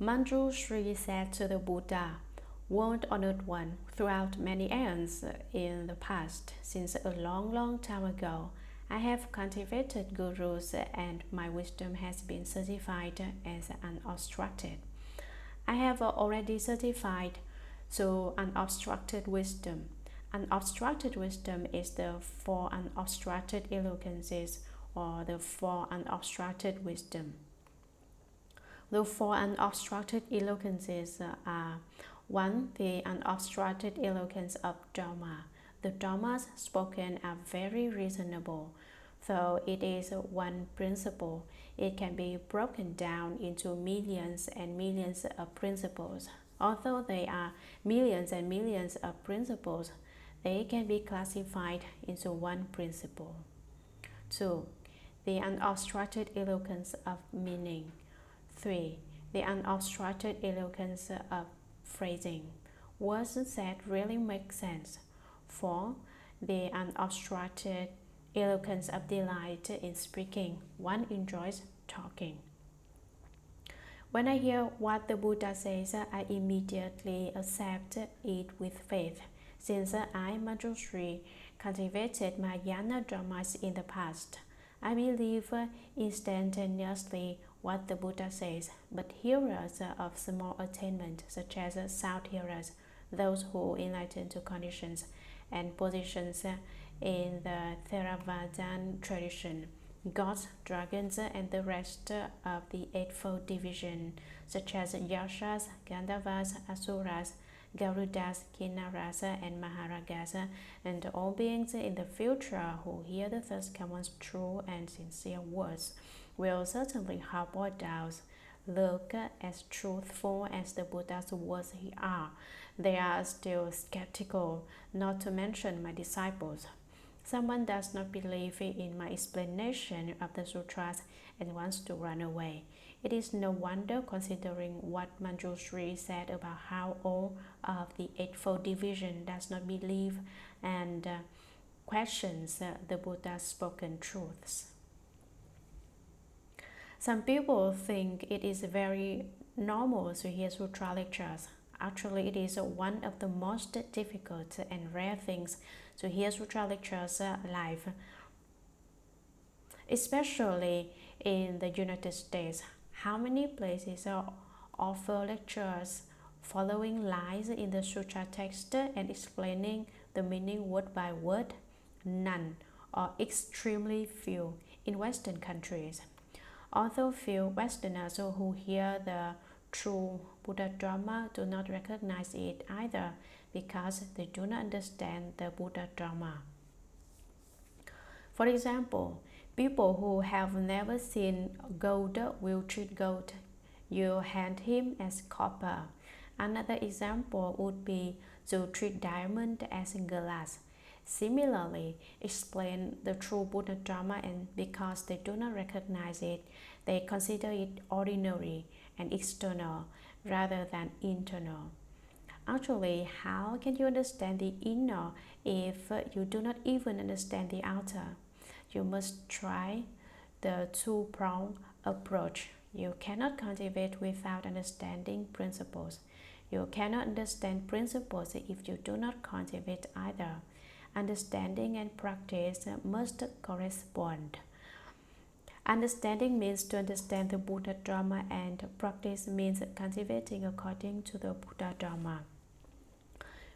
Manjushri said to the Buddha, "World Honored One, throughout many aeons in the past, since a long time ago, I have cultivated gurus and my wisdom has been certified as unobstructed. I have already certified to unobstructed wisdom. Unobstructed wisdom is the four unobstructed eloquences or the four unobstructed wisdom. The four unobstructed eloquences are 1. The unobstructed eloquence of Dharma. The Dharmas spoken are very reasonable. Though it is one principle, it can be broken down into millions and millions of principles. Although they are millions and millions of principles, they can be classified into one principle. 2. The unobstructed eloquence of meaning. 3. The unobstructed eloquence of phrasing. Words that really make sense. 4. The unobstructed eloquence of delight in speaking. One enjoys talking. When I hear what the Buddha says, I immediately accept it with faith. Since I, Manjushri, cultivated my jnana dharmas in the past, I believe instantaneously what the Buddha says, but hearers of small attainment, such as sound hearers, those who enlighten to conditions and positions in the Theravadan tradition, gods, dragons, and the rest of the Eightfold Division, such as Yakshas, Gandharvas, Asuras, Garudas, Kinnaras, and Maharagas, and all beings in the future who hear the thus common true and sincere words, will certainly harbor doubts. Look as truthful as the Buddha's words are. They are still skeptical, not to mention my disciples. Someone does not believe in my explanation of the sutras and wants to run away. It is no wonder, considering what Manjushri said about how all of the Eightfold Division does not believe and questions the Buddha's spoken truths. Some people think it is very normal to hear sutra lectures. Actually, it is one of the most difficult and rare things to hear sutra lectures live, especially in the United States. How many places offer lectures following lines in the sutra text and explaining the meaning word by word? None, or extremely few, in Western countries. Although few Westerners who hear the true Buddha Dharma do not recognize it either, because they do not understand the Buddha Dharma. For example, people who have never seen gold will treat gold. You hand him as copper. Another example would be to treat diamond as glass. Similarly, explain the true Buddha Dharma, and because they do not recognize it, they consider it ordinary and external rather than internal. Actually, how can you understand the inner if you do not even understand the outer? You must try the two-pronged approach. You cannot cultivate without understanding principles. You cannot understand principles if you do not cultivate either. Understanding and practice must correspond. Understanding means to understand the Buddha Dharma, and practice means cultivating according to the Buddha Dharma.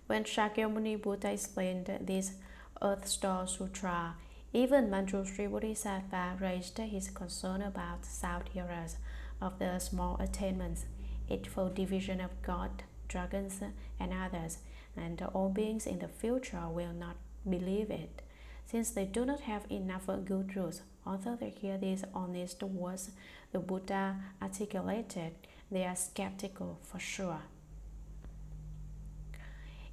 When Shakyamuni Buddha explained this Earth Star Sutra, even Manjushri Bodhisattva raised his concern about sound hearers of the small attainments, Eightfold Division of God, dragons, and others, and all beings in the future will not believe it, since they do not have enough good rules. Although they hear these honest words the Buddha articulated, they are skeptical for sure.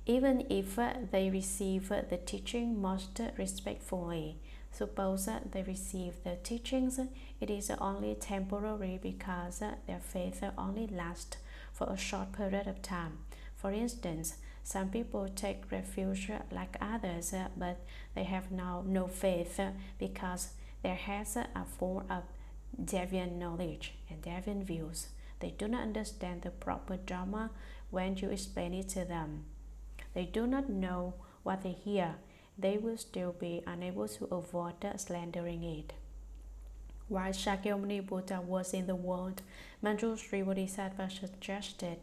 Even if they receive the teaching most respectfully, suppose they receive the teachings, it is only temporary because their faith only lasts for a short period of time. For instance, some people take refuge like others, but they have now no faith because their heads are full of deviant knowledge and deviant views. They do not understand the proper Dharma when you explain it to them. They do not know what they hear. They will still be unable to avoid slandering it. While Shakyamuni Buddha was in the world, Manjushri Bodhisattva suggested,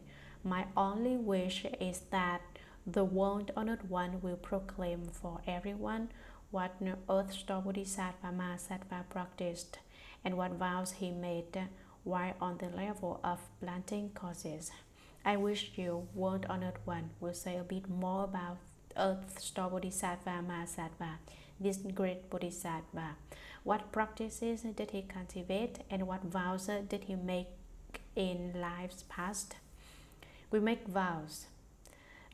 "My only wish is that the World Honored One will proclaim for everyone what Earth Star Bodhisattva Mahasattva practiced and what vows he made while on the level of planting causes. I wish you, World Honored One, will say a bit more about Earth Star Bodhisattva Mahasattva, this great Bodhisattva. What practices did he cultivate and what vows did he make in lives past?" We make vows.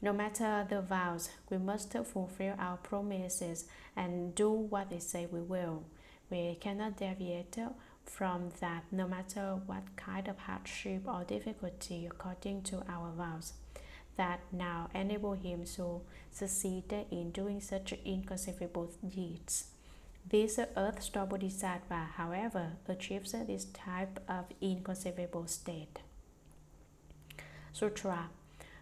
No matter the vows, we must fulfill our promises and do what they say we will. We cannot deviate from that no matter what kind of hardship or difficulty according to our vows. That now enable him to succeed in doing such inconceivable deeds. This Earth Star Bodhisattva, however, achieves this type of inconceivable state. Sutra.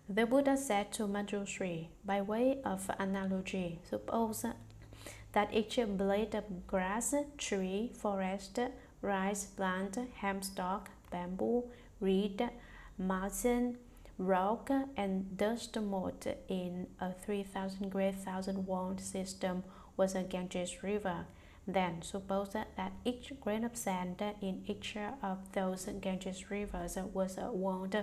The Buddha said to Manjushri, by way of analogy, suppose that each blade of grass, tree, forest, rice plant, hemstock, bamboo, reed, mountain, rock, and dust mote in a 3,000 great thousand world system was a Ganges river. Then suppose that each grain of sand in each of those Ganges rivers was a world,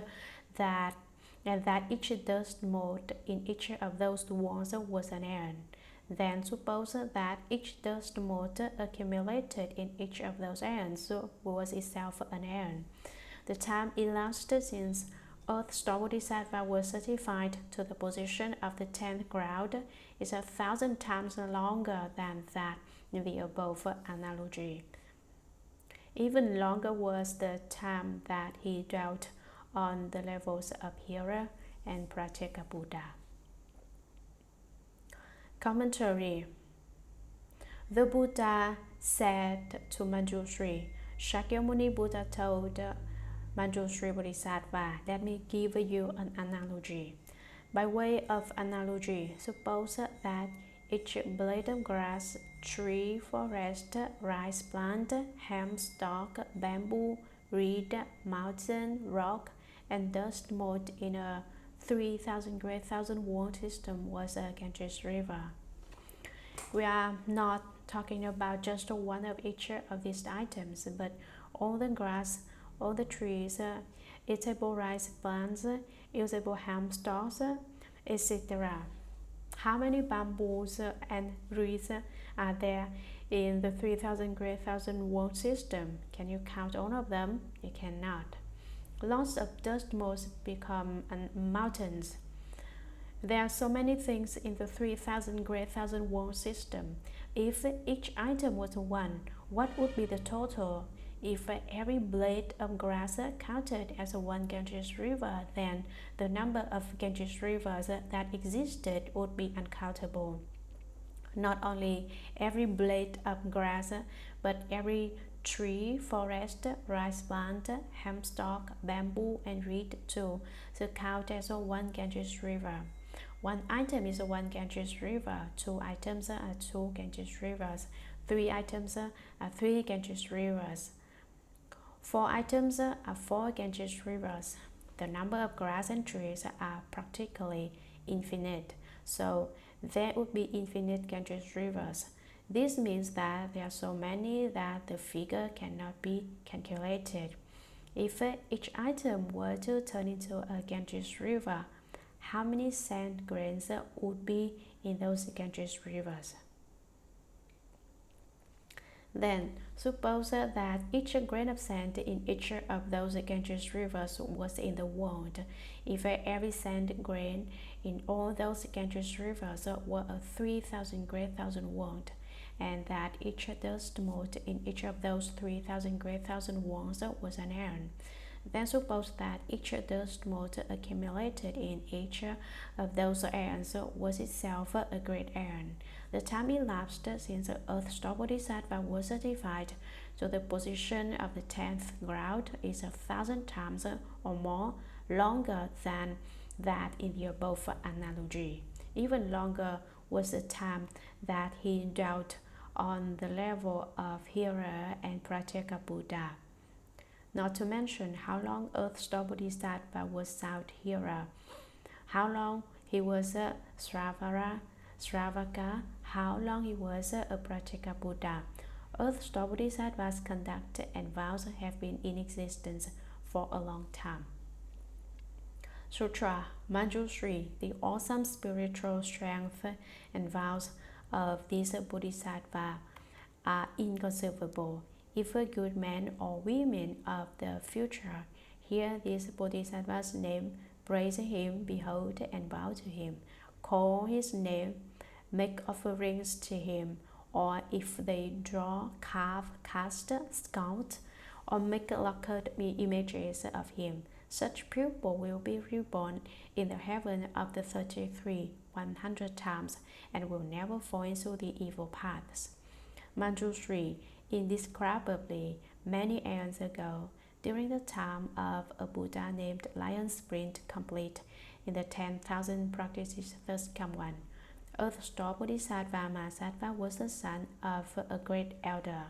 and that each dust mote in each of those worlds was an aeon. Then suppose that each dust mote accumulated in each of those aeons was itself an aeon. The time elapsed since Earth Star Bodhisattva was certified to the position of the 10th ground is 1,000 times longer than that in the above analogy. Even longer was the time that he dwelt on the levels of Hira and Pratyeka Buddha. Commentary. The Buddha said to Manjushri, Shakyamuni Buddha told Manjushri Bodhisattva, let me give you an analogy. By way of analogy, suppose that each blade of grass, tree, forest, rice plant, hemstock, bamboo, reed, mountain, rock, and dust mote in a 3,000 great thousand world system was a Ganges river. We are not talking about just one of each of these items, but all the grass, all the trees, eatable rice plants, usable hemstocks, etc. How many bamboos and reeds are there in the 3,000 great thousand world system? Can you count all of them? You cannot. Lots of dust motes become mountains. There are so many things in the 3,000 great thousand world system. If each item was one, what would be the total? If every blade of grass counted as one Ganges river, then the number of Ganges rivers that existed would be uncountable. Not only every blade of grass, but every tree, forest, rice plant, hemstock, bamboo, and reed too, to count as one Ganges river. One item is one Ganges river, two items are two Ganges rivers, three items are three Ganges rivers, four items are four Ganges rivers. The number of grass and trees are practically infinite, so there would be infinite Ganges rivers. This means that there are so many that the figure cannot be calculated. If each item were to turn into a Ganges river, how many sand grains would be in those Ganges rivers? Then, suppose that each grain of sand in each of those Ganges rivers was in the world. If every sand grain in all those Ganges rivers were a 3,000 great thousand world, and that each dust mote in each of those 3,000 great thousand worlds was an aeon, Then suppose that each dust mote accumulated in each of those aeons was itself a great aeon. The time elapsed since the earth-star Bodhisattva was certified to the position of the 10th ground is 1,000 times or more longer than that in the above analogy. Even longer was the time that he dwelt on the level of Hira and Pratyeka Buddha. Not to mention how long earth-star Bodhisattva was South Hira, how long he was a Sravaka, how long he was a Pratyeka Buddha. Earth-star Bodhisattva's conduct and vows have been in existence for a long time. Sutra Manjushri, the awesome spiritual strength and vows of this Bodhisattva are inconceivable. If a good man or women of the future hear this Bodhisattva's name, praise him, behold and bow to him, call his name, make offerings to him, or if they draw, carve, cast, sculpt, or make lacquered images of him, such pupil will be reborn in the heaven of the 33 100 times and will never fall into the evil paths. Manjushri, indescribably many aeons ago, during the time of a Buddha named Lion Sprint complete, in the 10,000 practices thus come one, earth-star Bodhisattva Mahasattva was the son of a great elder.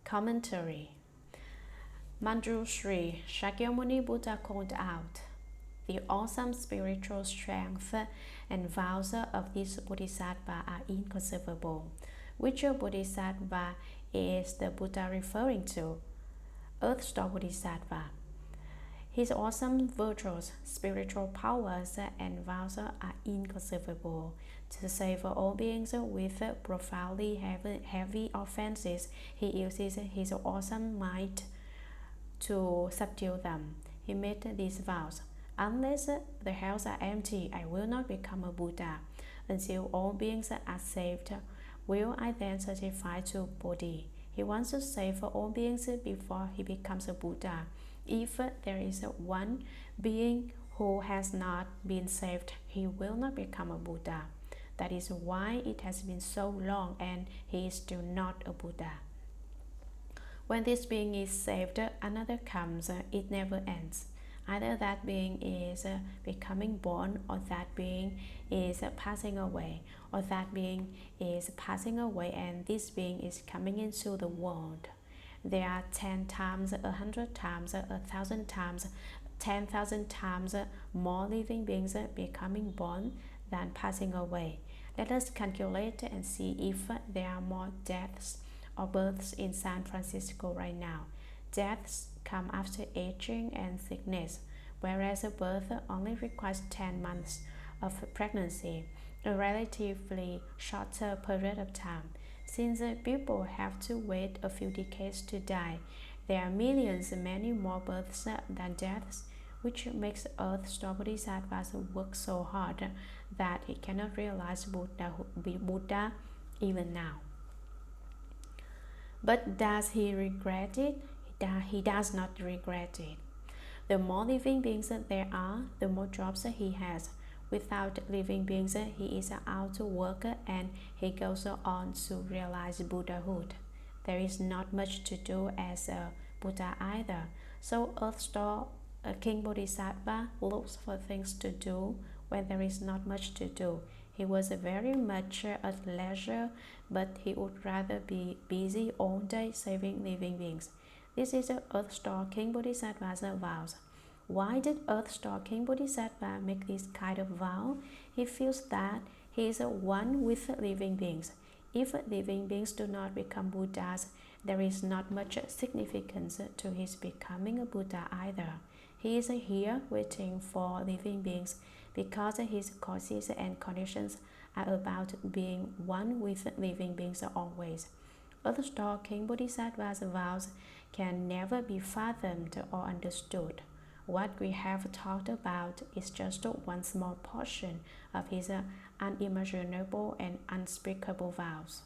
Commentary. Manjushri Shakyamuni Buddha called out, the awesome spiritual strength and vows of this Bodhisattva are inconceivable. Which Bodhisattva is the Buddha referring to? Earth-star Bodhisattva. His awesome virtues, spiritual powers, and vows are inconceivable. To save all beings with profoundly heavy offenses, he uses his awesome might to subdue them. He made these vows: unless the hells are empty, I will not become a Buddha. Until all beings are saved, will I then certify to Bodhi. He wants to save all beings before he becomes a Buddha. If there is one being who has not been saved, he will not become a Buddha. That is why it has been so long and he is still not a Buddha. When this being is saved, another comes. It never ends. Either that being is becoming born, or that being is passing away, or that being is passing away and this being is coming into the world. There are 10 times, 100 times, 1,000 times, 10,000 times more living beings becoming born than passing away. Let us calculate and see if there are more deaths or births in San Francisco right now. Deaths come after aging and sickness, whereas a birth only requires 10 months of pregnancy, a relatively shorter period of time. Since people have to wait a few decades to die, there are millions, many more births than deaths, which makes earth-star Bodhisattvas work so hard that he cannot realize Buddha even now. But does he regret it? He does not regret it. The more living beings there are, the more jobs he has. Without living beings, he is out to work and he goes on to realize Buddhahood. There is not much to do as a Buddha either. So earth-star King Bodhisattva looks for things to do when there is not much to do. He was very much at leisure, but he would rather be busy all day saving living beings. This is earth-star King Bodhisattva's vows. Why did earth-star King Bodhisattva make this kind of vow? He feels that he is one with living beings. If living beings do not become Buddhas, there is not much significance to his becoming a Buddha either. He is here waiting for living beings because his causes and conditions are about being one with living beings always. Earth-star King Bodhisattva's vows can never be fathomed or understood. What we have talked about is just one small portion of his unimaginable and unspeakable vows.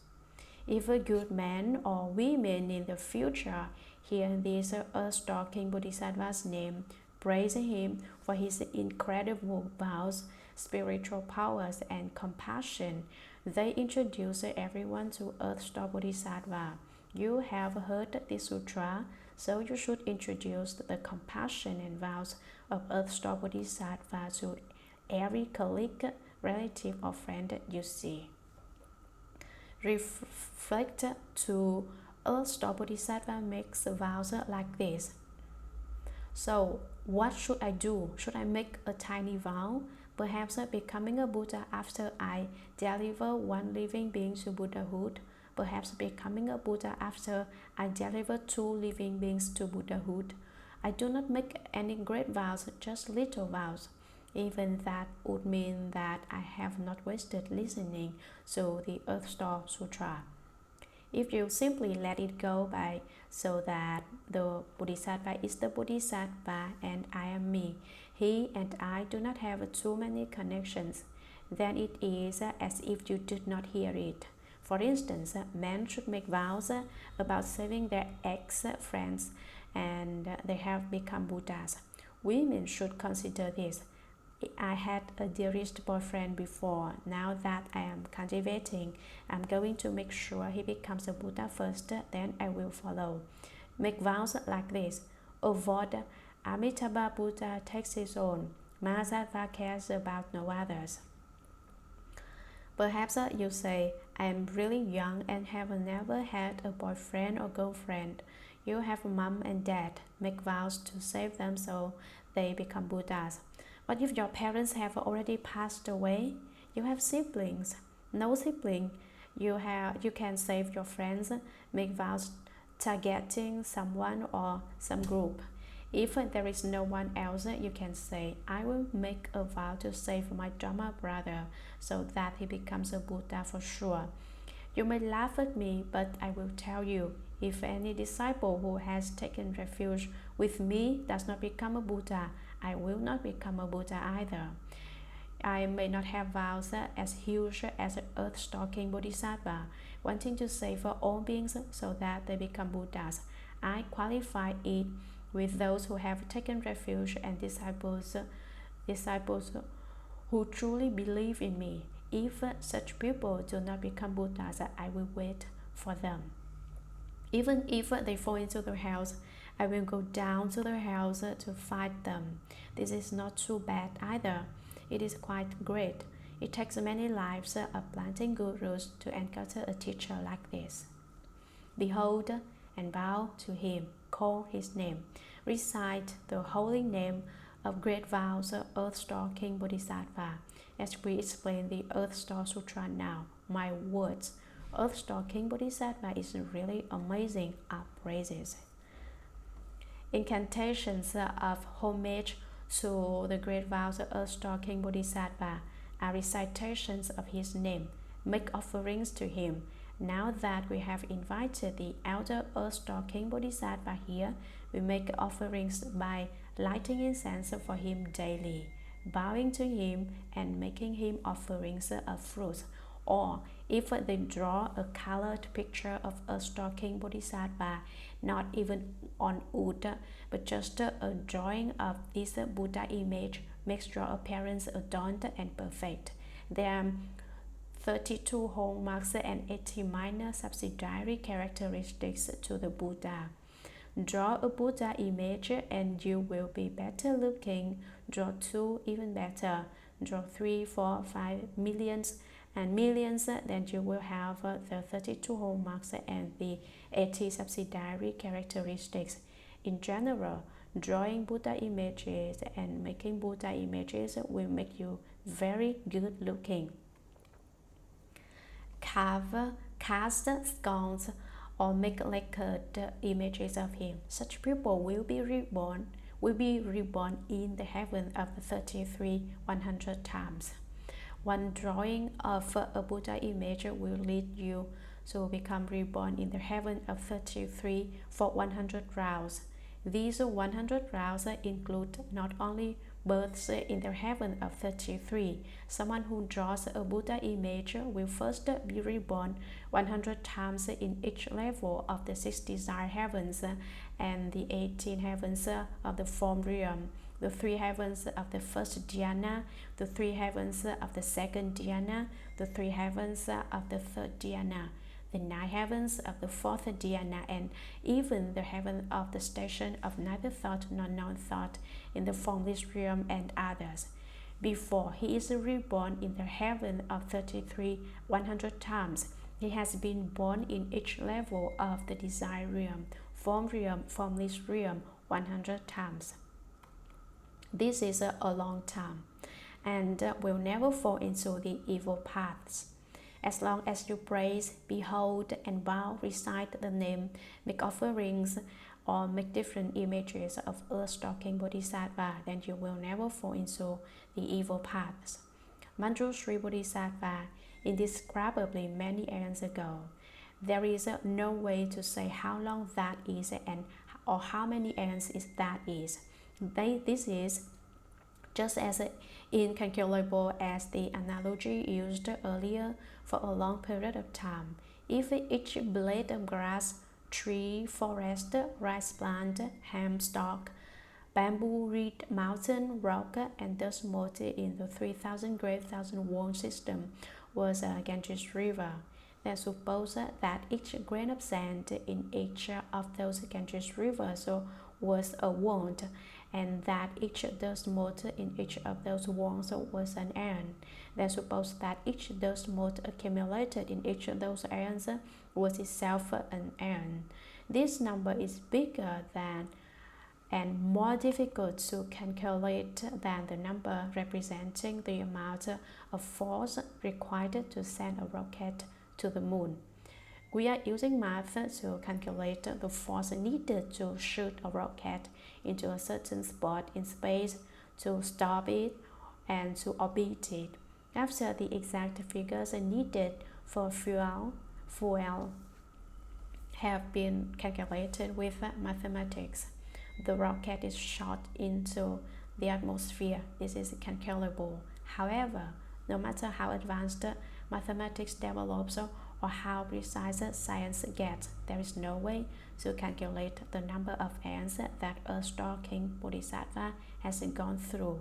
If a good man or women in the future hear this earth-stalking Bodhisattva's name, praising him for his incredible vows, spiritual powers, and compassion, they introduce everyone to Earth-stalk Bodhisattva. You have heard this sutra, so you should introduce the compassion and vows of Earth-stalk Bodhisattva to every colleague, relative, or friend you see. Reflect to Earth-stalk Bodhisattva makes vows like this. So, what should I do? Should I make a tiny vow? Perhaps becoming a Buddha after I deliver one living being to Buddhahood. Perhaps becoming a Buddha after I deliver two living beings to Buddhahood. I do not make any great vows, just little vows. Even that would mean that I have not wasted listening to the Earth-stalk Sutra. If you simply let it go by so that the Bodhisattva is the Bodhisattva and I am me, he and I do not have too many connections, then it is as if you did not hear it. For instance, men should make vows about saving their ex-friends and they have become Buddhas. Women should consider this. I had a dearest boyfriend before. Now that I am cultivating, I'm going to make sure he becomes a Buddha first, then I will follow. Make vows like this. Avoid Amitabha Buddha takes his own. Mahasatva cares about no others. Perhaps you say, I am really young and have never had a boyfriend or girlfriend. You have mom and dad. Make vows to save them so they become Buddhas. But if your parents have already passed away, you have siblings. No sibling, you can save your friends. Make vows targeting someone or some group. If there is no one else, you can say, I will make a vow to save my Dharma brother so that he becomes a Buddha for sure. You may laugh at me, but I will tell you, if any disciple who has taken refuge with me does not become a Buddha, I will not become a Buddha either. I may not have vows as huge as an earth-stalking Bodhisattva, wanting to save all beings so that they become Buddhas. I qualify it with those who have taken refuge and disciples who truly believe in me. If such people do not become Buddhas, I will wait for them. Even if they fall into the hells, I will go down to the hells to fight them. This is not too bad either. It is quite great. It takes many lives of planting gurus to encounter a teacher like this. Behold and bow to him, call his name, recite the holy name of great vows of earth-stalking Bodhisattva, as we explain the Earth-stalk Sutra now. My words, earth-stalking Bodhisattva is really amazing, are praises. Incantations of homage to the great vows of earth-stalking Bodhisattva are recitations of his name. Make offerings to him. Now that we have invited the elder earth-stalking Bodhisattva here, we make offerings by lighting incense for him daily, bowing to him and making him offerings of fruits. Or if they draw a colored picture of a stalking Bodhisattva, not even on wood, but just a drawing of this Buddha image, makes your appearance adorned and perfect. There are 32 hallmarks and 80 minor subsidiary characteristics to the Buddha. Draw a Buddha image and you will be better looking. Draw 2, even better. Draw 3, 4, 5 millions and millions, then you will have the 32 hallmarks and the 80 subsidiary characteristics. In general, drawing Buddha images and making Buddha images will make you very good looking. Cast skulls or make lacquered images of him. Such people will be reborn in the heaven of 100 times. One drawing of a Buddha image will lead you to become reborn in the heaven of 33 for 100 rounds. These 100 rounds include not only births in the heaven of 33. Someone who draws a Buddha image will first be reborn 100 times in each level of the 6 desire heavens and the 18 heavens of the form realm, the 3 heavens of the first dhyana, the 3 heavens of the second dhyana, the 3 heavens of the third dhyana, the 9 heavens of the fourth dhyana, and even the heaven of the station of neither thought nor non-thought in the formless realm and others. Before he is reborn in the heaven of 33 100 times, he has been born in each level of the desire realm, formless realm 100 times. This is a long time, and will never fall into the evil paths. As long as you praise, behold, and bow, recite the name, make offerings, or make different images of earth-stalking Bodhisattva, then you will never fall into the evil paths. Manju Sri Bodhisattva, indescribably many aeons ago. There is no way to say how long that is or how many aeons that is. This is just as incalculable as the analogy used earlier for a long period of time. If each blade of grass, tree, forest, rice plant, hemp stalk, bamboo, reed, mountain, rock, and dust mote in the 3,000 great thousand world system was a Ganges river, then suppose that each grain of sand in each of those Ganges rivers was a wand, and that each dust mote in each of those wands was an aeon. Then suppose that each dust mote accumulated in each of those aeons was itself an aeon. This number is bigger than and more difficult to calculate than the number representing the amount of force required to send a rocket to the moon. We are using math to calculate the force needed to shoot a rocket into a certain spot in space, to stop it, and to orbit it. After the exact figures needed for fuel have been calculated with mathematics, the rocket is shot into the atmosphere. This is calculable. However, no matter how advanced mathematics develops or how precise science gets, there is no way to calculate the number of aeons that earth-stalking Bodhisattva has gone through.